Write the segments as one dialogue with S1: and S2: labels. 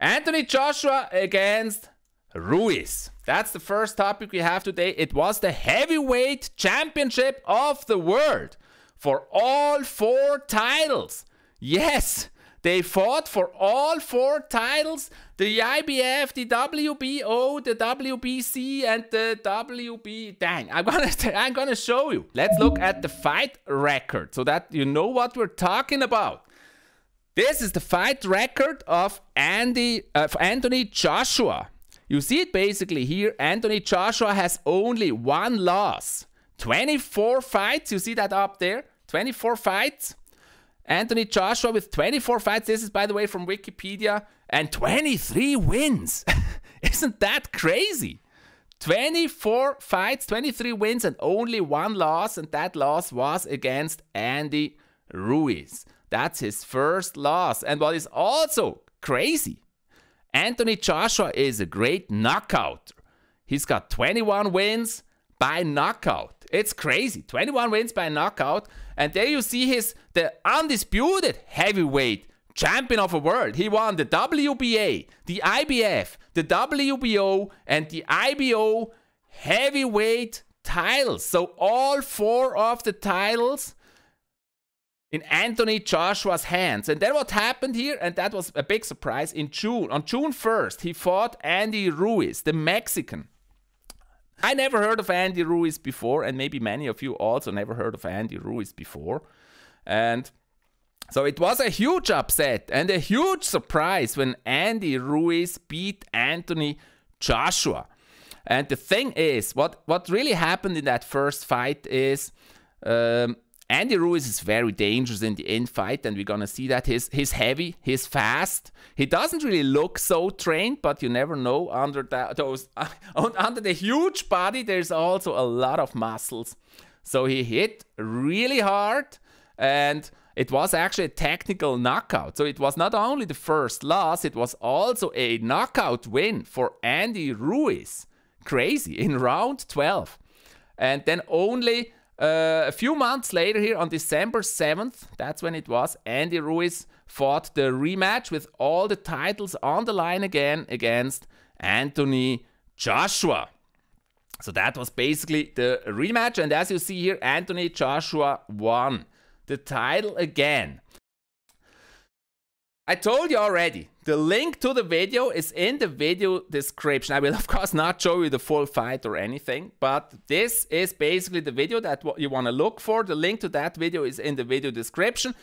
S1: Anthony Joshua against Ruiz. That's the first topic we have today. It was the heavyweight championship of the world for all 4 titles. Yes, they fought for all 4 titles. The IBF, the WBO, the WBC, and the WB. Dang, I'm gonna show you. Let's look at the fight record so that you know what we're talking about. This is the fight record of Anthony Joshua. You see it basically here. Anthony Joshua has only 1 loss. 24 fights. You see that up there? 24 fights. Anthony Joshua with 24 fights. This is, by the way, from Wikipedia. And 23 wins. Isn't that crazy? 24 fights, 23 wins, and only 1 loss. And that loss was against Andy Ruiz. That's his first loss. And what is also crazy, Anthony Joshua is a great knockout. He's got 21 wins by knockout. It's crazy. 21 wins by knockout. And there you see the undisputed heavyweight champion of the world. He won the WBA, the IBF, the WBO, and the IBO heavyweight titles. So all 4 of the titles in Anthony Joshua's hands. And then what happened here, and that was a big surprise, in June. On June 1st, he fought Andy Ruiz, the Mexican. I never heard of Andy Ruiz before, and maybe many of you also never heard of Andy Ruiz before. And so it was a huge upset and a huge surprise when Andy Ruiz beat Anthony Joshua. And the thing is, what really happened in that first fight is Andy Ruiz is very dangerous in the in-fight, and we're going to see that. He's heavy, he's fast. He doesn't really look so trained, but you never know. Under the huge body, there's also a lot of muscles. So he hit really hard, and it was actually a technical knockout. So it was not only the first loss, it was also a knockout win for Andy Ruiz. Crazy, in round 12. And then only a few months later here on December 7th, that's when it was, Andy Ruiz fought the rematch with all the titles on the line again against Anthony Joshua. So that was basically the rematch. And as you see here, Anthony Joshua won the title again. I told you already, the link to the video is in the video description. I will of course not show you the full fight or anything, but this is basically the video that you want to look for. The link to that video is in the video description.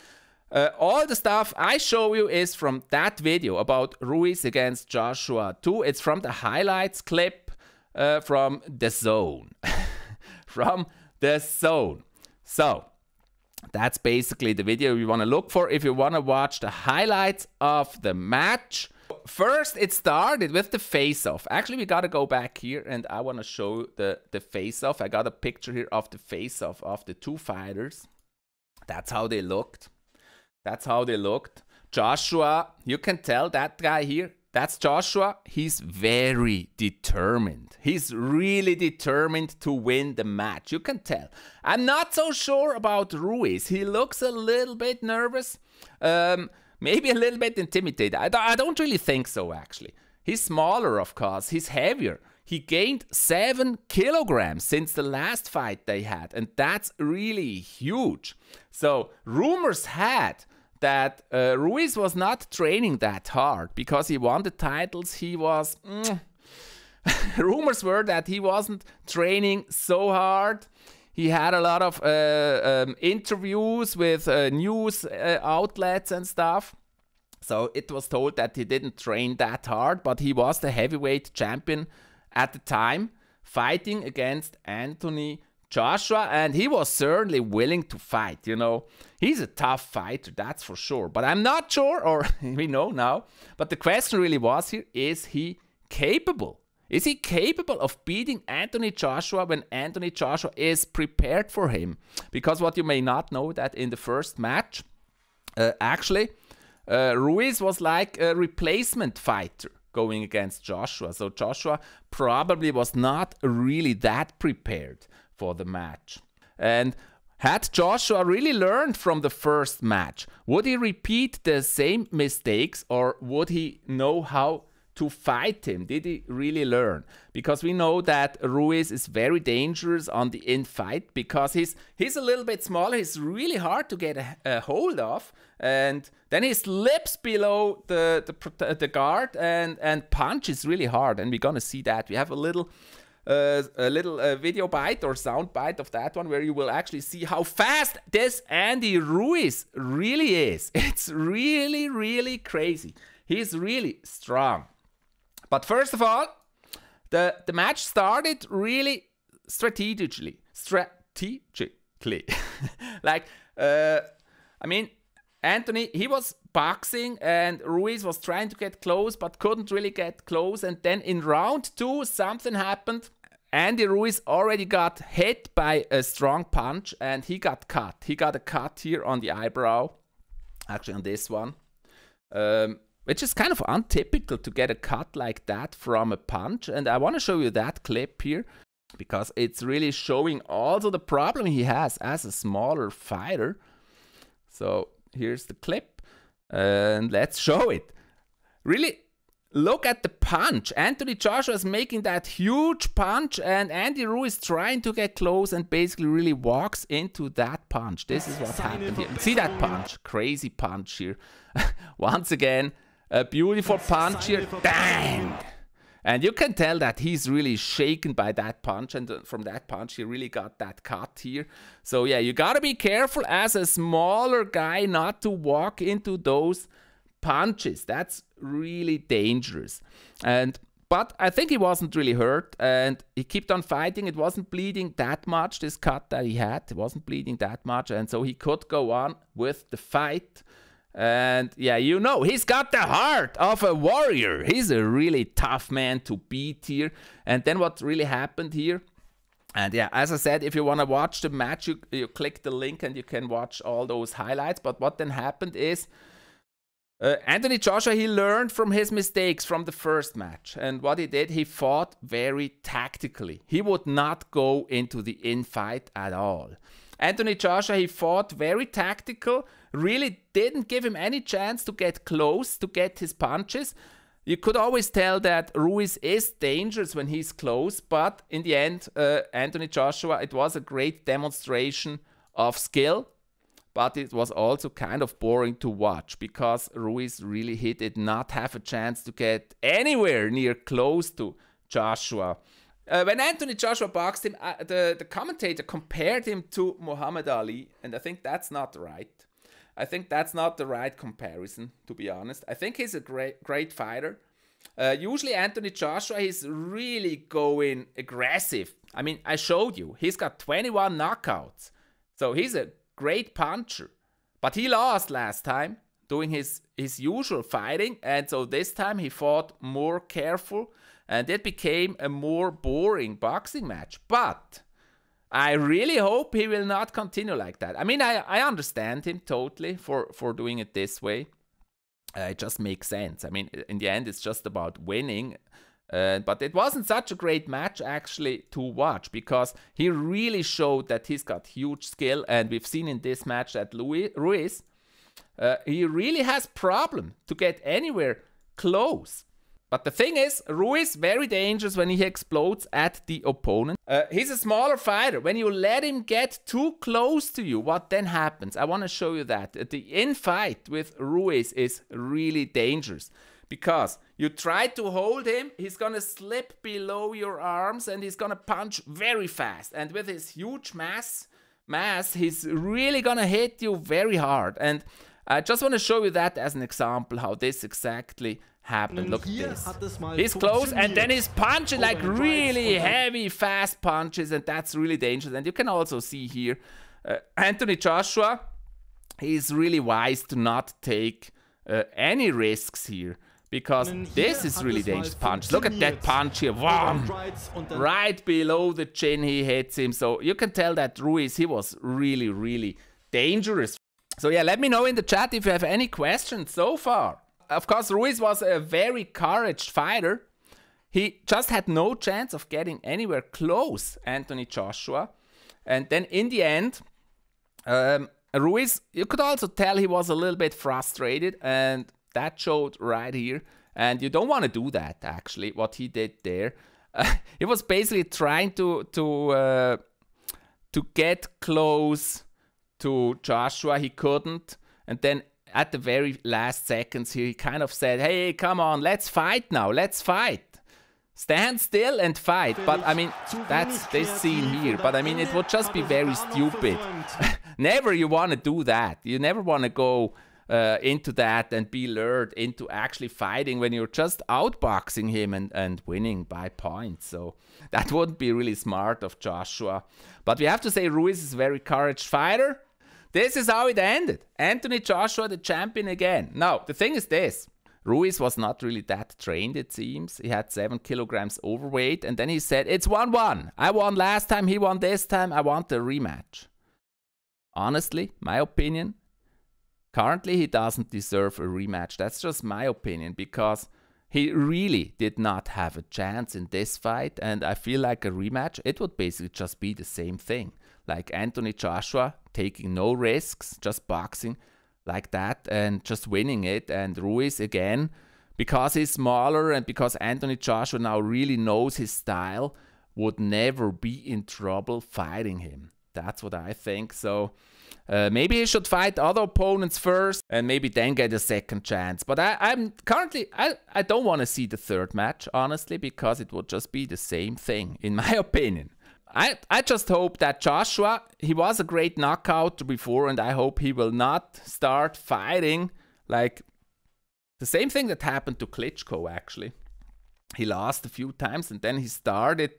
S1: All the stuff I show you is from that video about Ruiz against Joshua 2. It's from the highlights clip from DAZN. From DAZN. So that's basically the video you want to look for if you want to watch the highlights of the match. First, it started with the face-off. Actually, we got to go back here, and I want to show the face-off. I got a picture here of the face-off of the 2 fighters. That's how they looked. That's how they looked. Joshua, you can tell that guy here, that's Joshua. He's very determined. He's really determined to win the match. You can tell. I'm not so sure about Ruiz. He looks a little bit nervous. Maybe a little bit intimidated. I don't really think so, actually. He's smaller, of course. He's heavier. He gained 7 kilograms since the last fight they had. And that's really huge. So rumors had that Ruiz was not training that hard because he won the titles. He was... rumors were that he wasn't training so hard. He had a lot of interviews with news outlets and stuff. So it was told that he didn't train that hard, but he was the heavyweight champion at the time, fighting against Anthony Joshua, and he was certainly willing to fight, you know. He's a tough fighter, that's for sure. But I'm not sure, or we know now. But the question really was here, is he capable? Is he capable of beating Anthony Joshua when Anthony Joshua is prepared for him? Because what you may not know, that in the first match, Ruiz was like a replacement fighter going against Joshua. So Joshua probably was not really that prepared for the match. And Had Joshua really learned from the first match? Would he repeat the same mistakes, or would he know how to fight him? Did he really learn? Because we know that Ruiz is very dangerous on the in-fight because he's a little bit smaller. He's really hard to get a hold of, and then he slips below the guard and punches really hard, and we're gonna see that. We have a little video bite or sound bite of that one where you will actually see how fast this Andy Ruiz really is. It's really, really crazy. He's really strong. But first of all, the match started really strategically. Like, I mean, Anthony, he was boxing and Ruiz was trying to get close but couldn't really get close. And then in round 2, something happened. Andy Ruiz already got hit by a strong punch and he got cut. He got a cut here on the eyebrow, actually on this one, which is kind of untypical to get a cut like that from a punch. And I want to show you that clip here because it's really showing also the problem he has as a smaller fighter. So here's the clip and let's show it. Really, look at the punch. Anthony Joshua is making that huge punch and Andy Ruiz trying to get close and basically really walks into that punch. This is what happened here. See that punch? Crazy punch here. Once again, a beautiful punch here. Bang! And you can tell that he's really shaken by that punch, and from that punch he really got that cut here. So yeah, you gotta be careful as a smaller guy not to walk into those punches. That's really dangerous. But I think he wasn't really hurt and he kept on fighting. It wasn't bleeding that much, this cut that he had. It wasn't bleeding that much, and so he could go on with the fight. And yeah, you know, he's got the heart of a warrior. He's a really tough man to beat here. And then what really happened here, and yeah, as I said, if you want to watch the match, you click the link and you can watch all those highlights. But what then happened is Anthony Joshua, he learned from his mistakes from the first match. And what he did, he fought very tactically. He would not go into the in-fight at all. Anthony Joshua, he fought very tactical, really didn't give him any chance to get close, to get his punches. You could always tell that Ruiz is dangerous when he's close, but in the end, Anthony Joshua, it was a great demonstration of skill, but it was also kind of boring to watch because Ruiz really did not have a chance to get anywhere near close to Joshua. When Anthony Joshua boxed him, the commentator compared him to Muhammad Ali, and I think that's not right. I think that's not the right comparison, to be honest. I think he's a great fighter. Usually Anthony Joshua, he's really going aggressive. I mean, I showed you, he's got 21 knockouts. So he's a great puncher. But he lost last time, doing his usual fighting. And so this time he fought more careful. And it became a more boring boxing match. But I really hope he will not continue like that. I mean, I understand him totally for doing it this way. It just makes sense. I mean, in the end, it's just about winning. But it wasn't such a great match, actually, to watch. Because he really showed that he's got huge skill. And we've seen in this match that Ruiz, he really has problem to get anywhere close. But the thing is, Ruiz very dangerous when he explodes at the opponent. He's a smaller fighter. When you let him get too close to you, what then happens? I want to show you that. The in-fight with Ruiz is really dangerous. Because you try to hold him, he's going to slip below your arms and he's going to punch very fast. And with his huge mass, he's really going to hit you very hard. And I just want to show you that as an example, how this exactly happened. Look at this. He's close and then he's punching like really heavy, fast punches, and that's really dangerous. And you can also see here, Anthony Joshua, he's really wise to not take any risks here. Because this is really dangerous punch. Look at that punch here. Wow. Right below the chin he hits him. So you can tell that Ruiz, he was really, really dangerous. So yeah, let me know in the chat if you have any questions so far. Of course, Ruiz was a very couraged fighter. He just had no chance of getting anywhere close, Anthony Joshua. And then in the end, Ruiz, you could also tell he was a little bit frustrated, and that showed right here. And you don't want to do that, actually, what he did there. He was basically trying to get close to Joshua. He couldn't. And then at the very last seconds here, he kind of said, hey, come on, let's fight now. Let's fight. Stand still and fight. But, I mean, that's this scene here. But, I mean, it would just be very stupid. Never you want to do that. You never want to go into that and be lured into actually fighting when you're just outboxing him and winning by points. So that wouldn't be really smart of Joshua. But we have to say Ruiz is a very courageous fighter. This is how it ended. Anthony Joshua, the champion again. Now, the thing is this. Ruiz was not really that trained, it seems. He had 7 kilograms overweight. And then he said, it's 1-1. I won last time, he won this time. I want a rematch. Honestly, my opinion, currently he doesn't deserve a rematch. That's just my opinion, because he really did not have a chance in this fight. And I feel like a rematch, it would basically just be the same thing. Like Anthony Joshua taking no risks, just boxing like that and just winning it. And Ruiz again, because he's smaller and because Anthony Joshua now really knows his style, would never be in trouble fighting him. That's what I think. So maybe he should fight other opponents first and maybe then get a second chance. But I'm currently, I don't want to see the third match, honestly, because it would just be the same thing, in my opinion. I just hope that Joshua, he was a great knockout before, and I hope he will not start fighting like the same thing that happened to Klitschko, actually. He lost a few times and then he started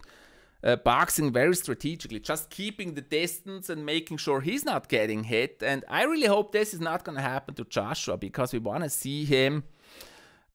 S1: boxing very strategically, just keeping the distance and making sure he's not getting hit. And I really hope this is not going to happen to Joshua, because we want to see him.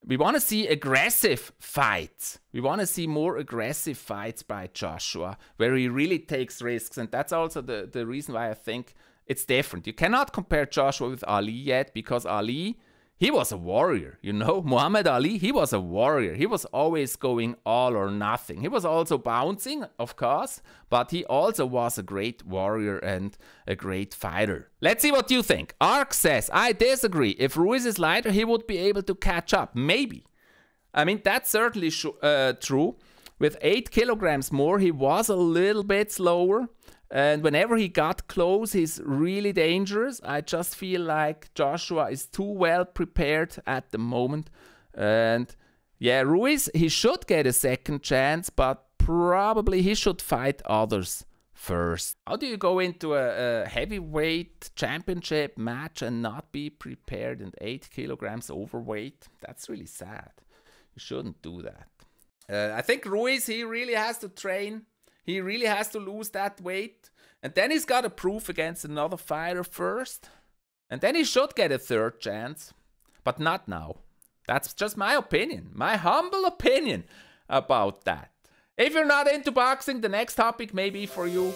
S1: We want to see aggressive fights. We want to see more aggressive fights by Joshua, where he really takes risks. And that's also the reason why I think it's different. You cannot compare Joshua with Ali yet, because Ali, he was a warrior, you know. Muhammad Ali, he was a warrior. He was always going all or nothing. He was also bouncing, of course, but he also was a great warrior and a great fighter. Let's see what you think. Ark says, I disagree. If Ruiz is lighter, he would be able to catch up. Maybe. I mean, that's certainly true. With 8 kilograms more, he was a little bit slower. And whenever he got close, he's really dangerous. I just feel like Joshua is too well prepared at the moment. And yeah, Ruiz, he should get a second chance, but probably he should fight others first. How do you go into a heavyweight championship match and not be prepared and 8 kilograms overweight? That's really sad. You shouldn't do that. I think Ruiz, he really has to train. He really has to lose that weight. And then he's got to prove against another fighter first. And then he should get a third chance. But not now. That's just my opinion. My humble opinion about that. If you're not into boxing, the next topic may be for you.